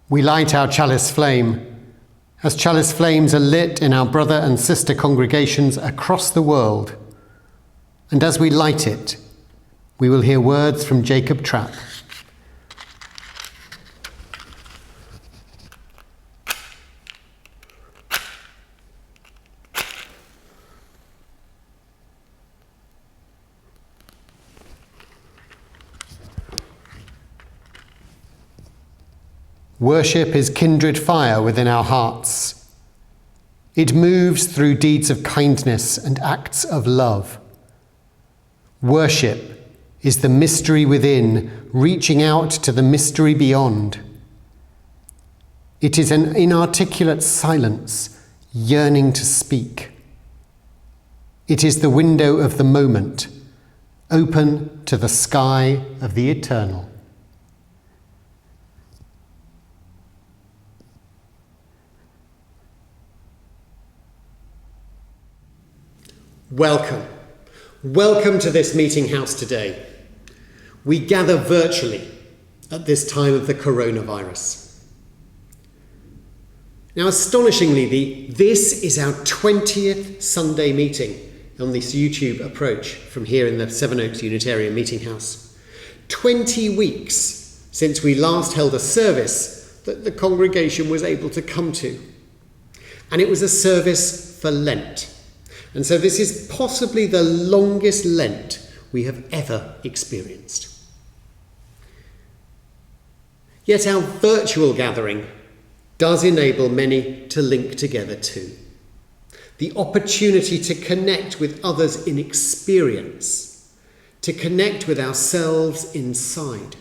We light our chalice flame. As chalice flames are lit in our brother and sister congregations across the world, and as we light it, we will hear words from Jacob Trapp. Worship is kindred fire within our hearts. It moves through deeds of kindness and acts of love. Worship is the mystery within, reaching out to the mystery beyond. It is an inarticulate silence, yearning to speak. It is the window of the moment, open to the sky of the eternal. Welcome. Welcome to this meeting house today. We gather virtually at this time of the coronavirus. Now, astonishingly, this is our 20th Sunday meeting on this YouTube approach from here in the Sevenoaks Unitarian Meeting House. 20 weeks since we last held a service that the congregation was able to come to. And it was a service for Lent. And so this is possibly the longest Lent we have ever experienced. Yet our virtual gathering does enable many to link together too. The opportunity to connect with others in experience, to connect with ourselves inside.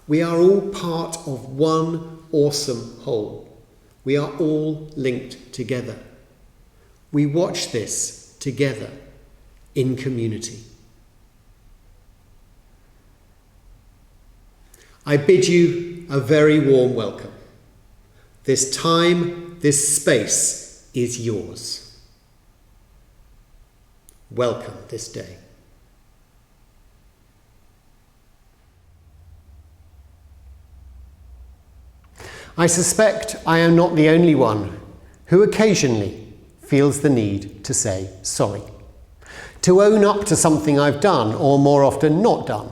We are all part of one awesome whole. We are all linked together. We watch this together in community. I bid you a very warm welcome. This time, this space is yours. Welcome this day. I suspect I am not the only one who occasionally feels the need to say sorry, to own up to something I've done, or more often not done,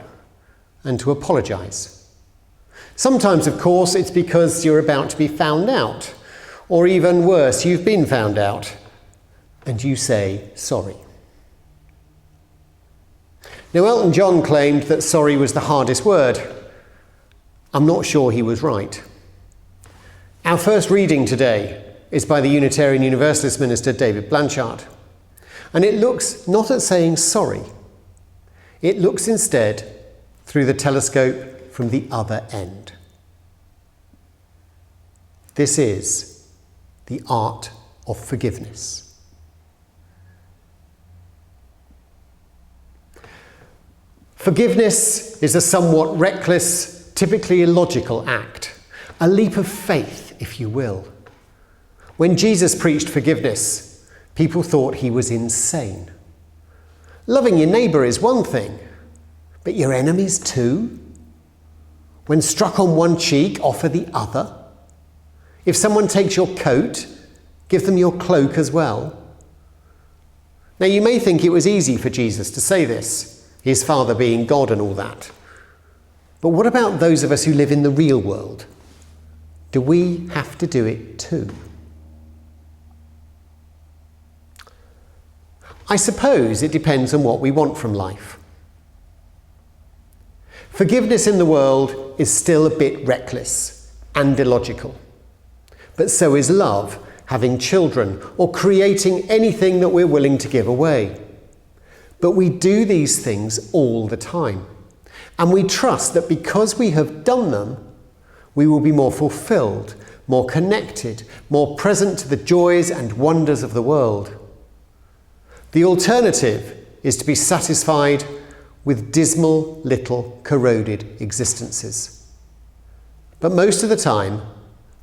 and to apologise. Sometimes, of course, it's because you're about to be found out, or even worse, you've been found out, and you say sorry. Now, Elton John claimed that sorry was the hardest word. I'm not sure he was right. Our first reading today is by the Unitarian Universalist minister David Blanchard. And it looks not at saying sorry. It looks instead through the telescope from the other end. This is the art of forgiveness. Forgiveness is a somewhat reckless, typically illogical act, a leap of faith, if you will. When Jesus preached forgiveness, people thought he was insane. Loving your neighbour is one thing, but your enemies too? When struck on one cheek, offer the other? If someone takes your coat, give them your cloak as well? Now, you may think it was easy for Jesus to say this, his Father being God and all that. But what about those of us who live in the real world? Do we have to do it too? I suppose it depends on what we want from life. Forgiveness in the world is still a bit reckless and illogical. But so is love, having children, or creating anything that we're willing to give away. But we do these things all the time. And we trust that because we have done them, we will be more fulfilled, more connected, more present to the joys and wonders of the world. The alternative is to be satisfied with dismal little corroded existences. But most of the time,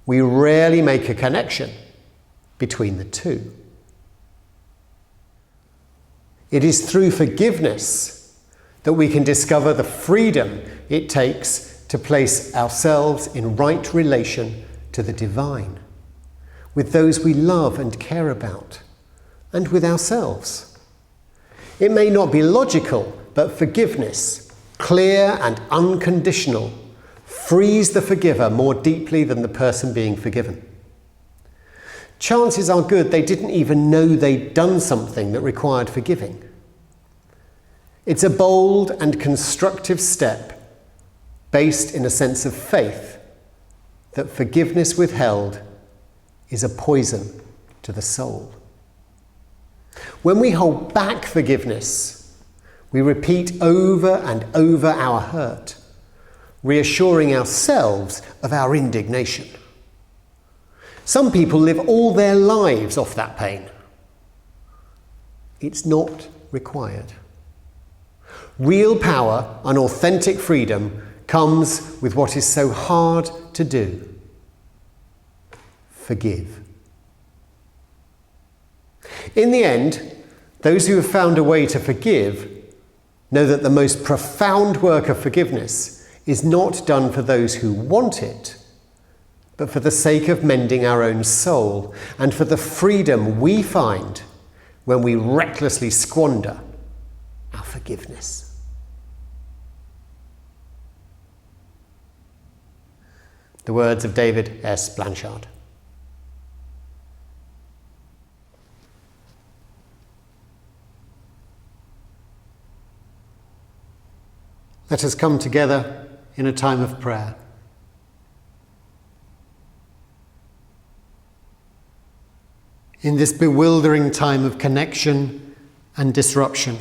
we rarely make a connection between the two. It is through forgiveness that we can discover the freedom it takes to place ourselves in right relation to the divine, with those we love and care about, and with ourselves. It may not be logical, but forgiveness, clear and unconditional, frees the forgiver more deeply than the person being forgiven. Chances are good they didn't even know they'd done something that required forgiving. It's a bold and constructive step based in a sense of faith that forgiveness withheld is a poison to the soul. When we hold back forgiveness, we repeat over and over our hurt, reassuring ourselves of our indignation. Some people live all their lives off that pain. It's not required. Real power and authentic freedom comes with what is so hard to do: forgive. In the end, those who have found a way to forgive know that the most profound work of forgiveness is not done for those who want it, but for the sake of mending our own soul and for the freedom we find when we recklessly squander our forgiveness. The words of David S. Blanchard. Let us come together in a time of prayer. In this bewildering time of connection and disruption,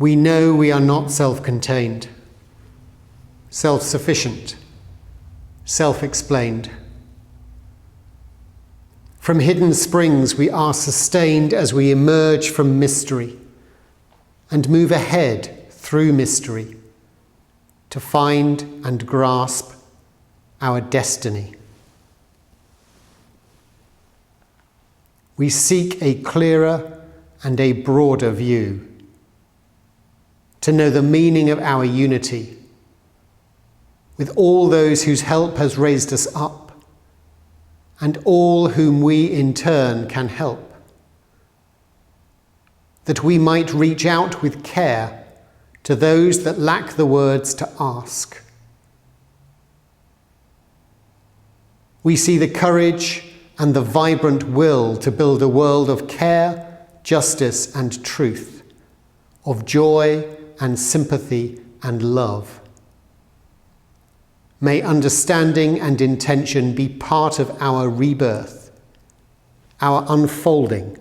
we know we are not self-contained, self-sufficient, self-explained. From hidden springs we are sustained as we emerge from mystery and move ahead through mystery to find and grasp our destiny. We seek a clearer and a broader view, to know the meaning of our unity with all those whose help has raised us up and all whom we in turn can help, that we might reach out with care to those that lack the words to ask. We see the courage and the vibrant will to build a world of care, justice and truth, of joy and sympathy and love. May understanding and intention be part of our rebirth, our unfolding,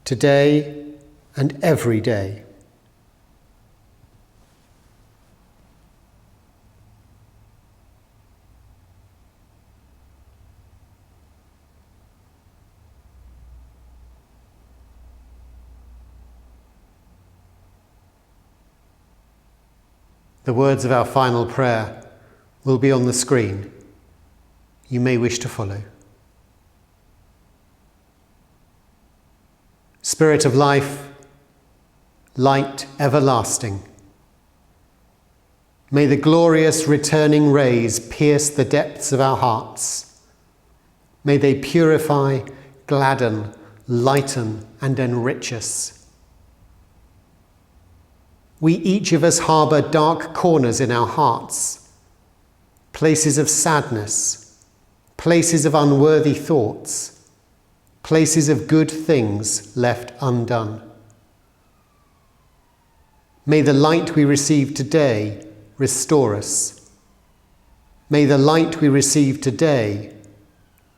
today and every day. The words of our final prayer will be on the screen. You may wish to follow. Spirit of life, light everlasting, may the glorious returning rays pierce the depths of our hearts. May they purify, gladden, lighten, and enrich us. We each of us harbour dark corners in our hearts, places of sadness, places of unworthy thoughts, places of good things left undone. May the light we receive today restore us. May the light we receive today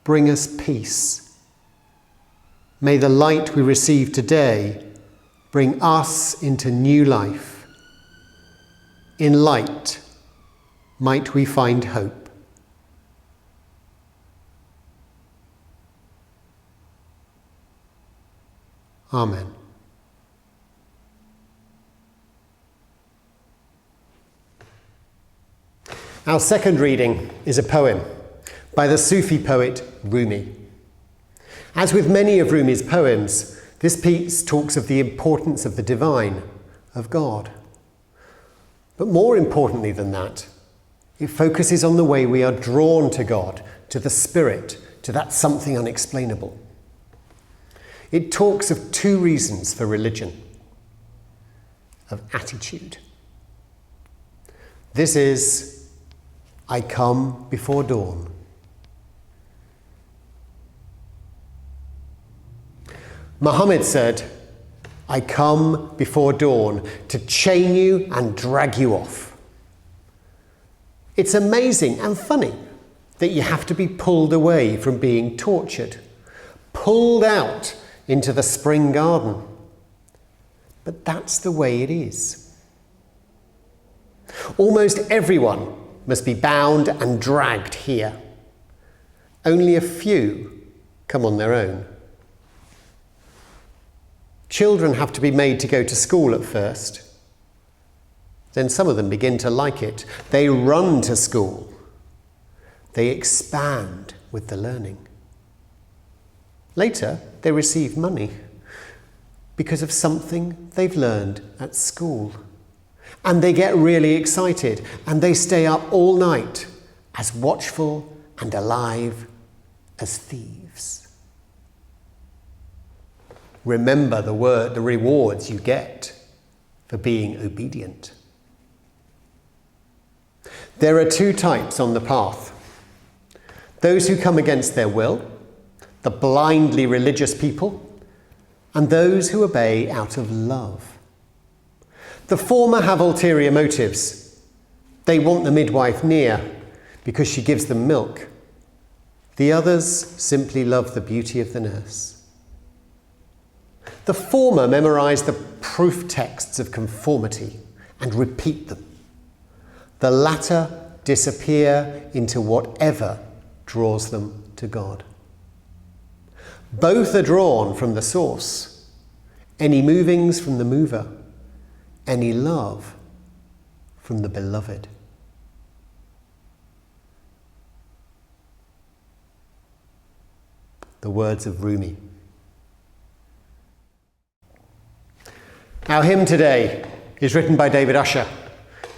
bring us peace. May the light we receive today bring us into new life. In light might we find hope. Amen. Our second reading is a poem by the Sufi poet Rumi. As with many of Rumi's poems, this piece talks of the importance of the divine, of God. But more importantly than that, it focuses on the way we are drawn to God, to the Spirit, to that something unexplainable. It talks of two reasons for religion, of attitude. This is, I come before dawn. Muhammad said, I come before dawn to chain you and drag you off. It's amazing and funny that you have to be pulled away from being tortured, pulled out into the spring garden. But that's the way it is. Almost everyone must be bound and dragged here. Only a few come on their own. Children have to be made to go to school at first. Then some of them begin to like it. They run to school. They expand with the learning. Later, they receive money because of something they've learned at school. And they get really excited and they stay up all night as watchful and alive as thieves. Remember the rewards you get for being obedient. There are two types on the path. Those who come against their will, the blindly religious people, and those who obey out of love. The former have ulterior motives. They want the midwife near because she gives them milk. The others simply love the beauty of the nurse. The former memorize the proof texts of conformity and repeat them. The latter disappear into whatever draws them to God. Both are drawn from the source. Any movings from the mover. Any love from the beloved. The words of Rumi. Our hymn today is written by David Usher,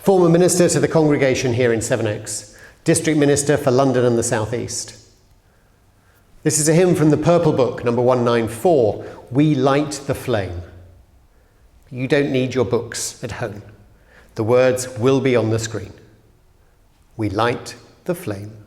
former minister to the congregation here in Sevenoaks, district minister for London and the South East. This is a hymn from the Purple Book, number 194, We Light the Flame. You don't need your books at home. The words will be on the screen. We light the flame.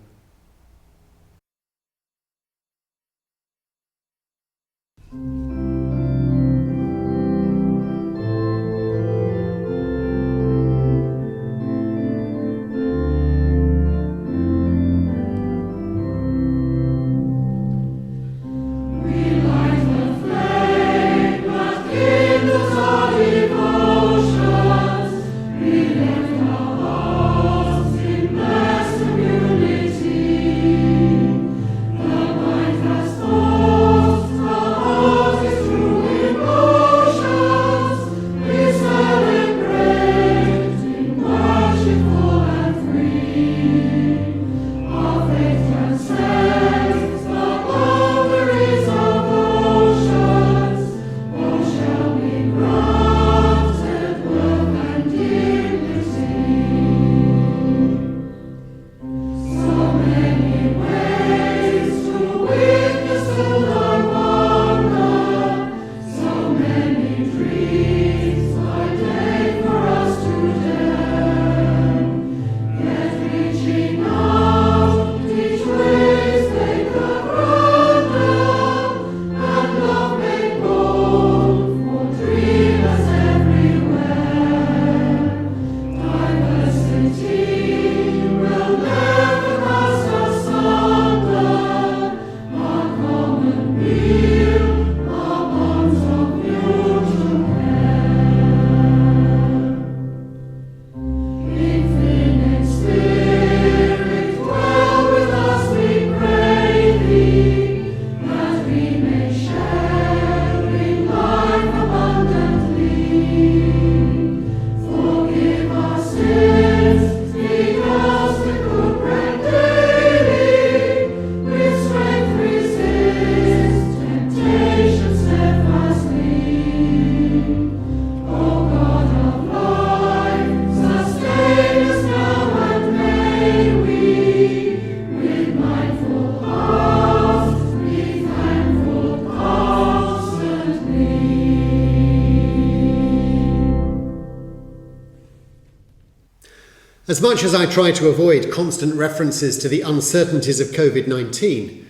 As much as I try to avoid constant references to the uncertainties of COVID-19,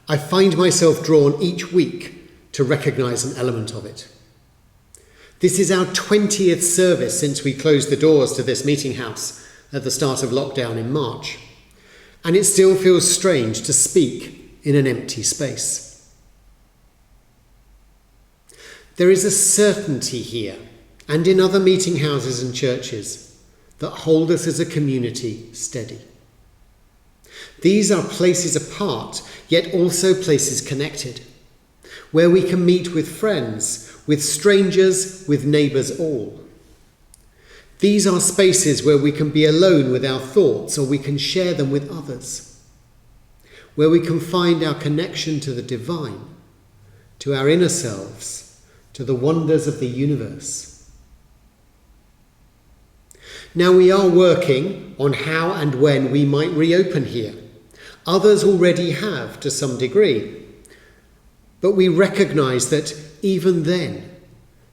I find myself drawn each week to recognise an element of it. This is our 20th service since we closed the doors to this meeting house at the start of lockdown in March, and it still feels strange to speak in an empty space. There is a certainty here, and in other meeting houses and churches, that hold us as a community steady. These are places apart, yet also places connected, where we can meet with friends, with strangers, with neighbours all. These are spaces where we can be alone with our thoughts, or we can share them with others, where we can find our connection to the divine, to our inner selves, to the wonders of the universe. Now we are working on how and when we might reopen here. Others already have to some degree. But we recognise that even then,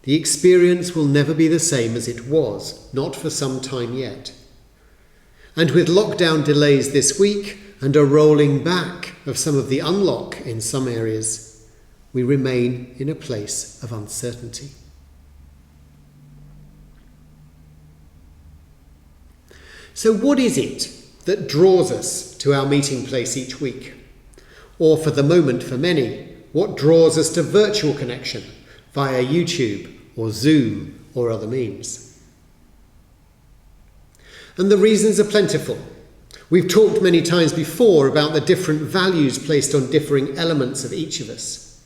the experience will never be the same as it was, not for some time yet. And with lockdown delays this week and a rolling back of some of the unlock in some areas, we remain in a place of uncertainty. So what is it that draws us to our meeting place each week? Or for the moment, for many, what draws us to virtual connection via YouTube or Zoom or other means? And the reasons are plentiful. We've talked many times before about the different values placed on differing elements of each of us.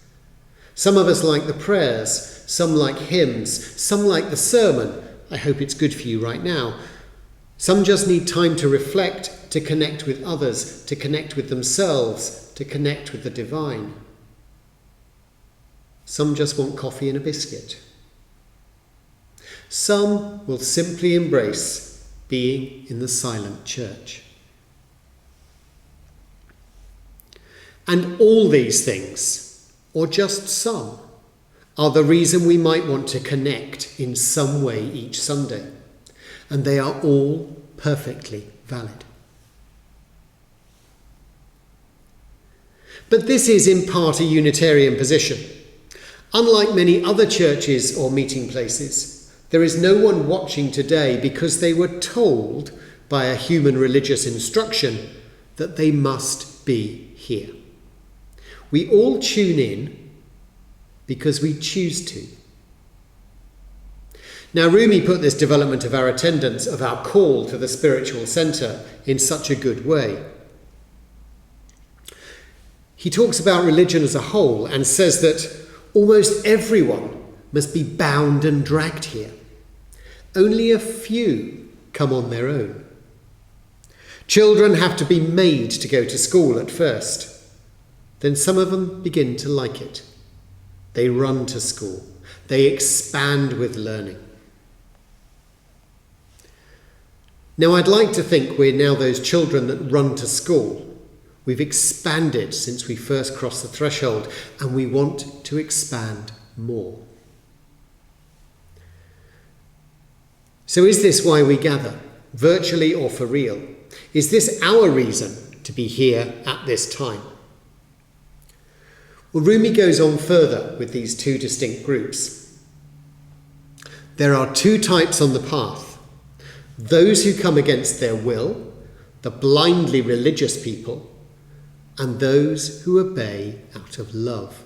Some of us like the prayers, some like hymns, some like the sermon. I hope it's good for you right now. Some just need time to reflect, to connect with others, to connect with themselves, to connect with the divine. Some just want coffee and a biscuit. Some will simply embrace being in the silent church. And all these things, or just some, are the reason we might want to connect in some way each Sunday. And they are all perfectly valid. But this is in part a Unitarian position. Unlike many other churches or meeting places, there is no one watching today because they were told by a human religious instruction that they must be here. We all tune in because we choose to. Now, Rumi put this development of our attendance, of our call to the spiritual centre, in such a good way. He talks about religion as a whole and says that almost everyone must be bound and dragged here. Only a few come on their own. Children have to be made to go to school at first. Then some of them begin to like it. They run to school. They expand with learning. Now, I'd like to think we're now those children that run to school. We've expanded since we first crossed the threshold, and we want to expand more. So is this why we gather, virtually or for real? Is this our reason to be here at this time? Well, Rumi goes on further with these two distinct groups. There are two types on the path. Those who come against their will, the blindly religious people, and those who obey out of love.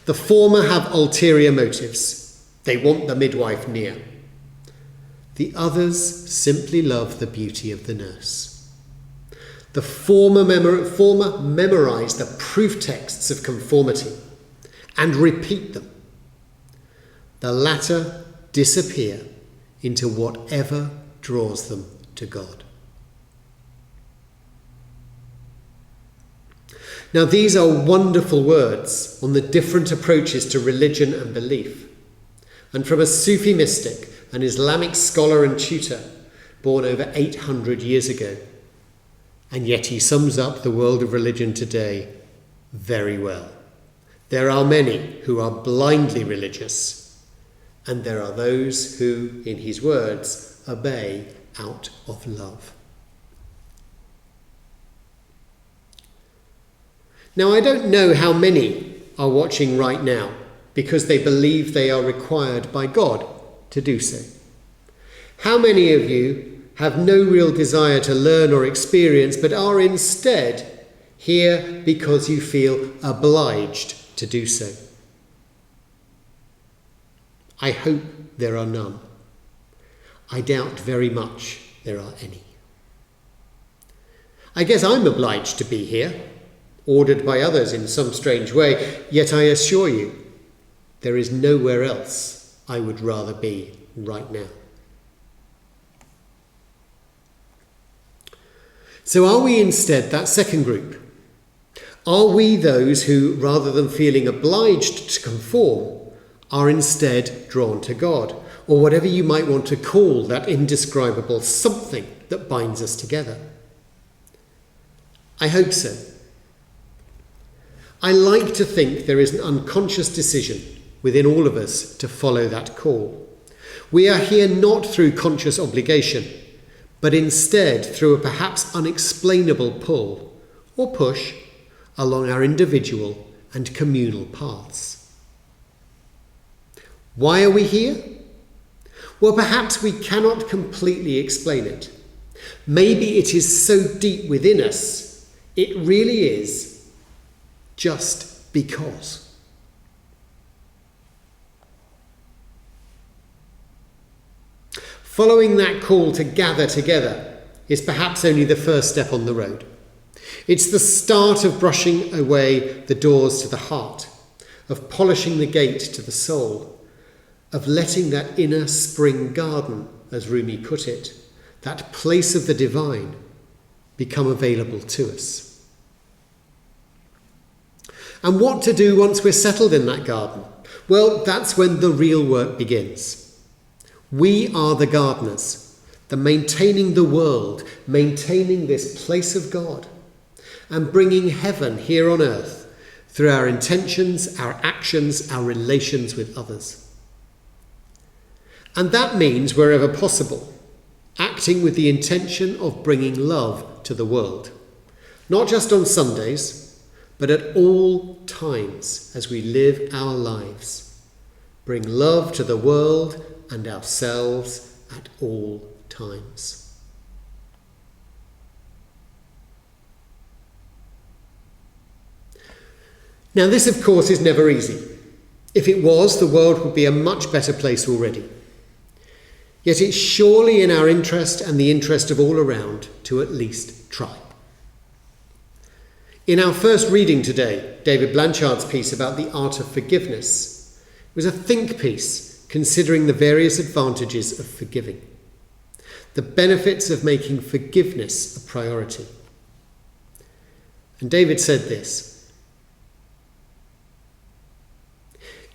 The former have ulterior motives. They want the midwife near. The others simply love the beauty of the nurse. The former memorize the proof texts of conformity and repeat them. The latter disappear into whatever draws them to God. Now, these are wonderful words on the different approaches to religion and belief. And from a Sufi mystic, an Islamic scholar and tutor, born over 800 years ago. And yet he sums up the world of religion today very well. There are many who are blindly religious, and there are those who, in his words, obey out of love. Now, I don't know how many are watching right now because they believe they are required by God to do so. How many of you have no real desire to learn or experience, but are instead here because you feel obliged to do so? I hope there are none. I doubt very much there are any. I guess I'm obliged to be here, ordered by others in some strange way, yet I assure you, there is nowhere else I would rather be right now. So are we instead that second group? Are we those who, rather than feeling obliged to conform, are instead drawn to God, or whatever you might want to call that indescribable something that binds us together? I hope so. I like to think there is an unconscious decision within all of us to follow that call. We are here not through conscious obligation, but instead through a perhaps unexplainable pull or push along our individual and communal paths. Why are we here? Well, perhaps we cannot completely explain it. Maybe it is so deep within us, it really is just because. Following that call to gather together is perhaps only the first step on the road. It's the start of brushing away the doors to the heart, of polishing the gate to the soul, of letting that inner spring garden, as Rumi put it, that place of the divine, become available to us. And what to do once we're settled in that garden? Well, that's when the real work begins. We are the gardeners, the maintaining the world, maintaining this place of God, and bringing heaven here on earth through our intentions, our actions, our relations with others. And that means, wherever possible, acting with the intention of bringing love to the world, not just on Sundays, but at all times as we live our lives. Bring love to the world and ourselves at all times. Now, this, of course, is never easy. If it was, the world would be a much better place already. Yet it's surely in our interest and the interest of all around to at least try. In our first reading today, David Blanchard's piece about the art of forgiveness was a think piece considering the various advantages of forgiving, the benefits of making forgiveness a priority. And David said this: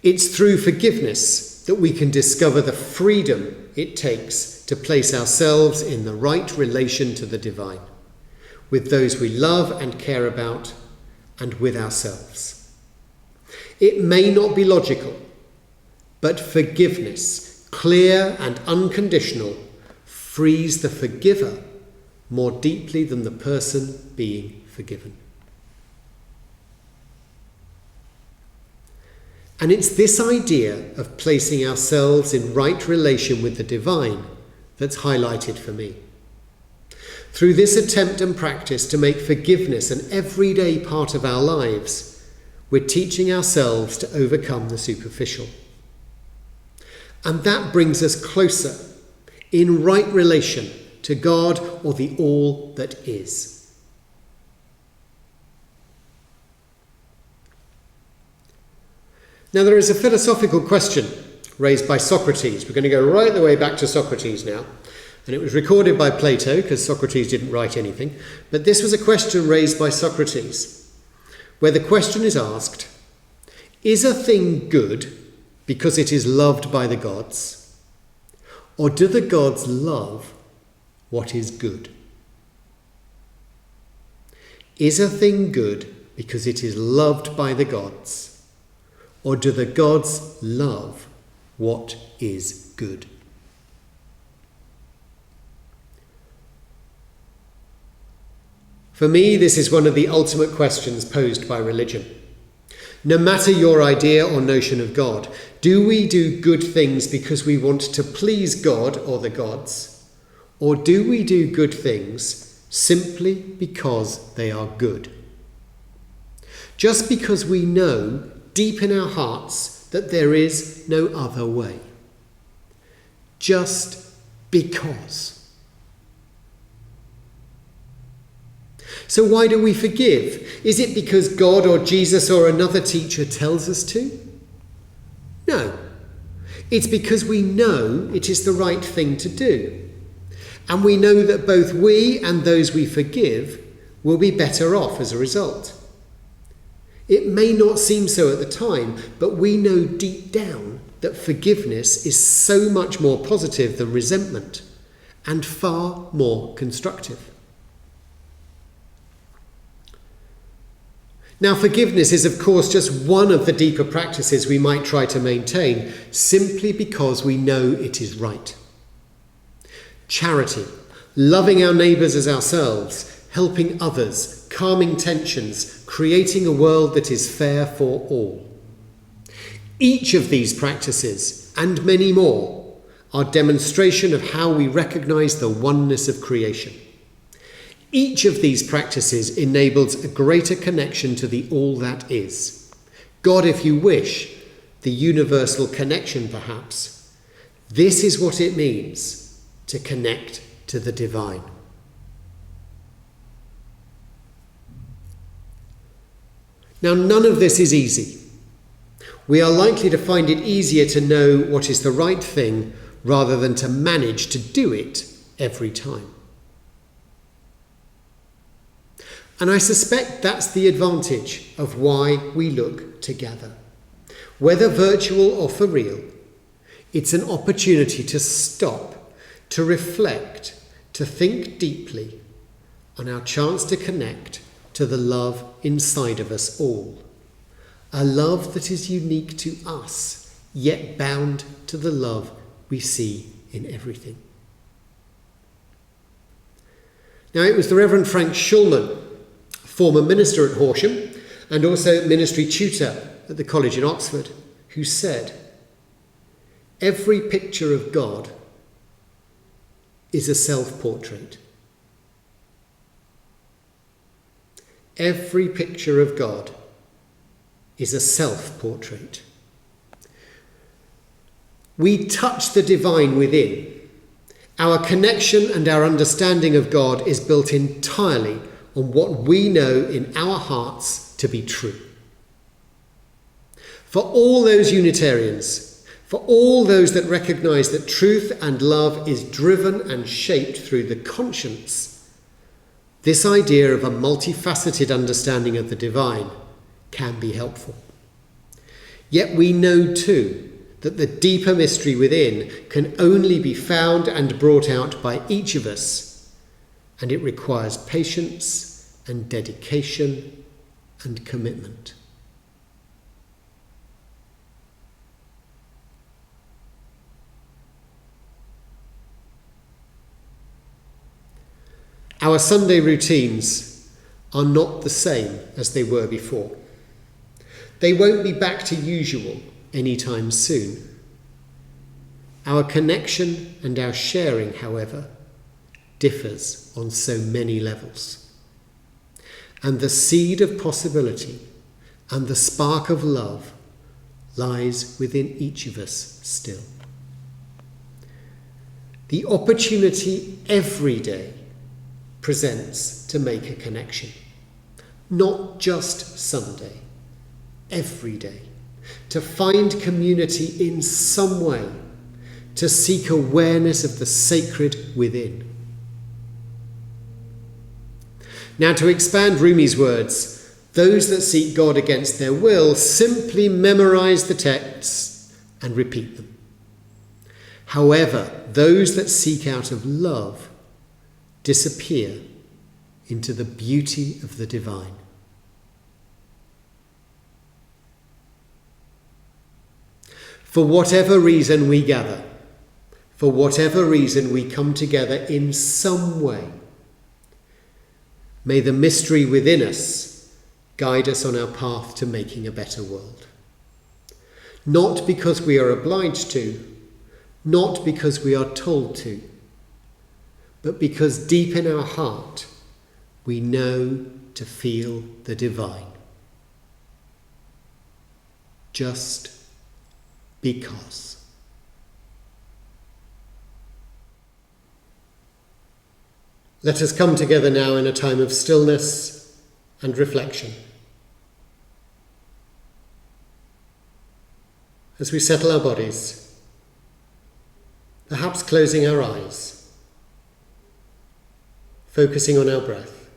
"It's through forgiveness that we can discover the freedom it takes to place ourselves in the right relation to the divine, with those we love and care about, and with ourselves. It may not be logical, but forgiveness, clear and unconditional, frees the forgiver more deeply than the person being forgiven." And it's this idea of placing ourselves in right relation with the divine that's highlighted for me. Through this attempt and practice to make forgiveness an everyday part of our lives, we're teaching ourselves to overcome the superficial. And that brings us closer, in right relation, to God or the all that is. Now, there is a philosophical question raised by Socrates. We're going to go right the way back to Socrates now. And it was recorded by Plato, because Socrates didn't write anything. But this was a question raised by Socrates, where the question is asked, is a thing good because it is loved by the gods? Or do the gods love what is good? Is a thing good because it is loved by the gods? Or do the gods love what is good? For me, this is one of the ultimate questions posed by religion. No matter your idea or notion of God, do we do good things because we want to please God or the gods? Or do we do good things simply because they are good? Just because we know deep in our hearts that there is no other way. Just because. So why do we forgive? Is it because God or Jesus or another teacher tells us to? No. It's because we know it is the right thing to do. And we know that both we and those we forgive will be better off as a result. It may not seem so at the time, but we know deep down that forgiveness is so much more positive than resentment and far more constructive. Now, forgiveness is, of course, just one of the deeper practices we might try to maintain simply because we know it is right. Charity, loving our neighbours as ourselves, helping others, calming tensions, creating a world that is fair for all. Each of these practices, and many more, are demonstration of how we recognise the oneness of creation. Each of these practices enables a greater connection to the all that is. God, if you wish, the universal connection perhaps. This is what it means to connect to the divine. Now, none of this is easy. We are likely to find it easier to know what is the right thing rather than to manage to do it every time. And I suspect that's the advantage of why we look together. Whether virtual or for real, it's an opportunity to stop, to reflect, to think deeply on our chance to connect to the love inside of us all. A love that is unique to us, yet bound to the love we see in everything. Now, it was the Reverend Frank Schulman, former minister at Horsham and also ministry tutor at the college in Oxford, who said, "Every picture of God is a self-portrait." Every picture of God is a self-portrait. We touch the divine within. Our connection and our understanding of God is built entirely on what we know in our hearts to be true. For all those Unitarians, for all those that recognise that truth and love is driven and shaped through the conscience, this idea of a multifaceted understanding of the divine can be helpful. Yet we know too that the deeper mystery within can only be found and brought out by each of us, and it requires patience and dedication and commitment. Our Sunday routines are not the same as they were before. They won't be back to usual anytime soon. Our connection and our sharing, however, differs on so many levels. And the seed of possibility and the spark of love lies within each of us still. The opportunity every day presents to make a connection. Not just Sunday, every day. To find community in some way, to seek awareness of the sacred within. Now, to expand Rumi's words, those that seek God against their will simply memorize the texts and repeat them. However, those that seek out of love disappear into the beauty of the divine. For whatever reason we gather, for whatever reason we come together in some way, May the mystery within us guide us on our path to making a better world. Not because we are obliged to, not because we are told to, but because deep in our heart we know to feel the divine. Just because. Let us come together now in a time of stillness and reflection. As we settle our bodies, perhaps closing our eyes, focusing on our breath.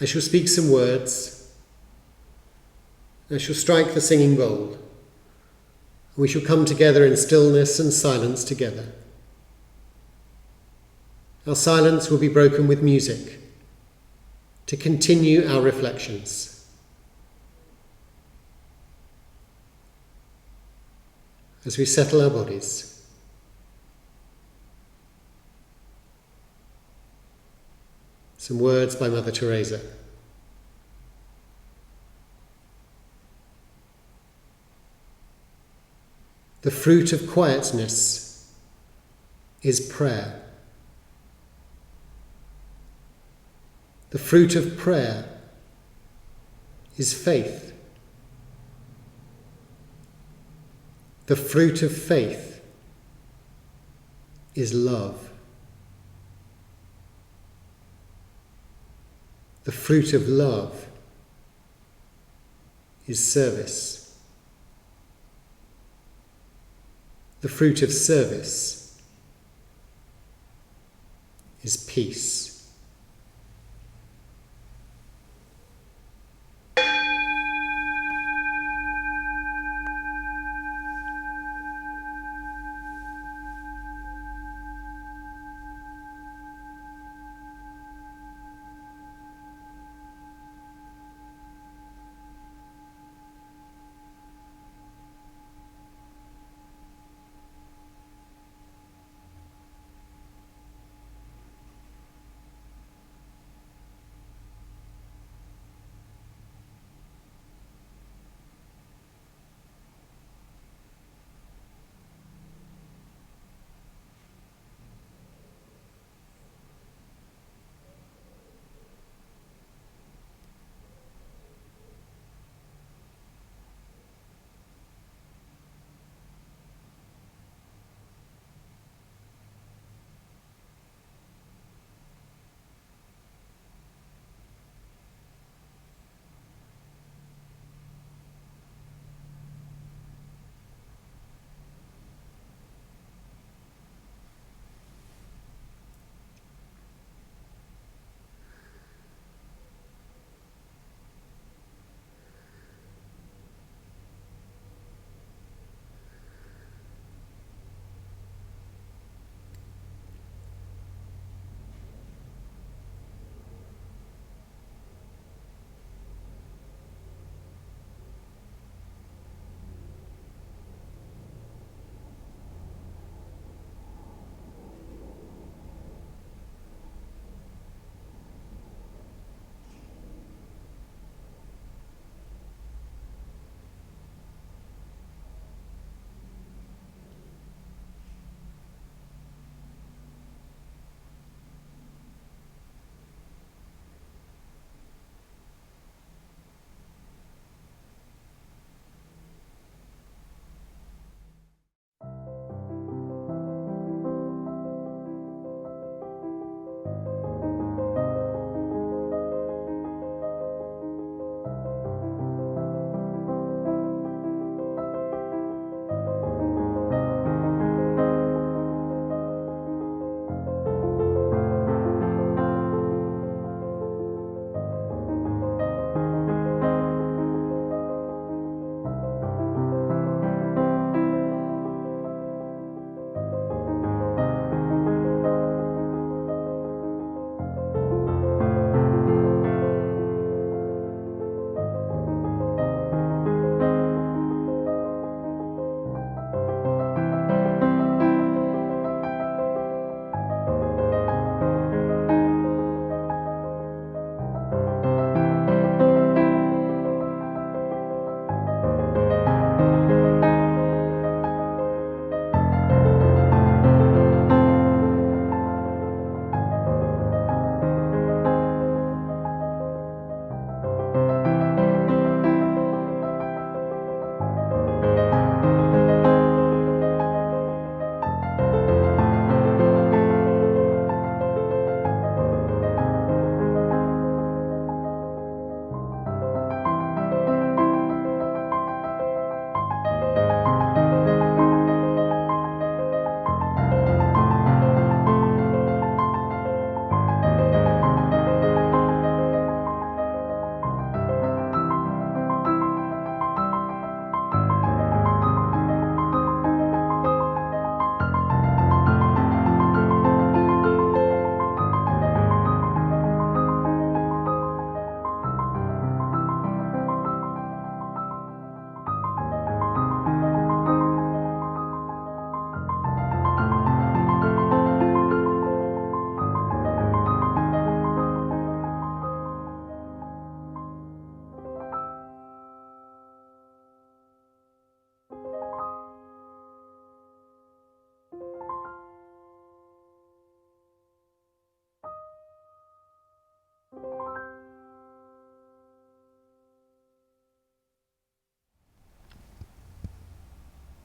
I shall speak some words. I shall strike the singing bowl. We shall come together in stillness and silence together. Our silence will be broken with music to continue our reflections. As we settle our bodies. Some words by Mother Teresa. The fruit of quietness is prayer. The fruit of prayer is faith. The fruit of faith is love. The fruit of love is service. The fruit of service is peace.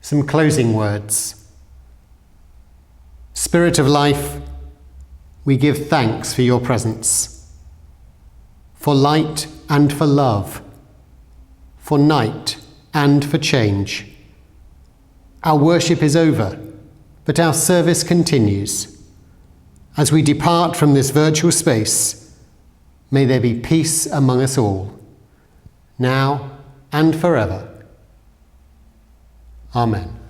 Some closing words. Spirit of life, we give thanks for your presence, for light and for love, for night and for change. Our worship is over, but our service continues. As we depart from this virtual space, may there be peace among us all, now and forever. Amen.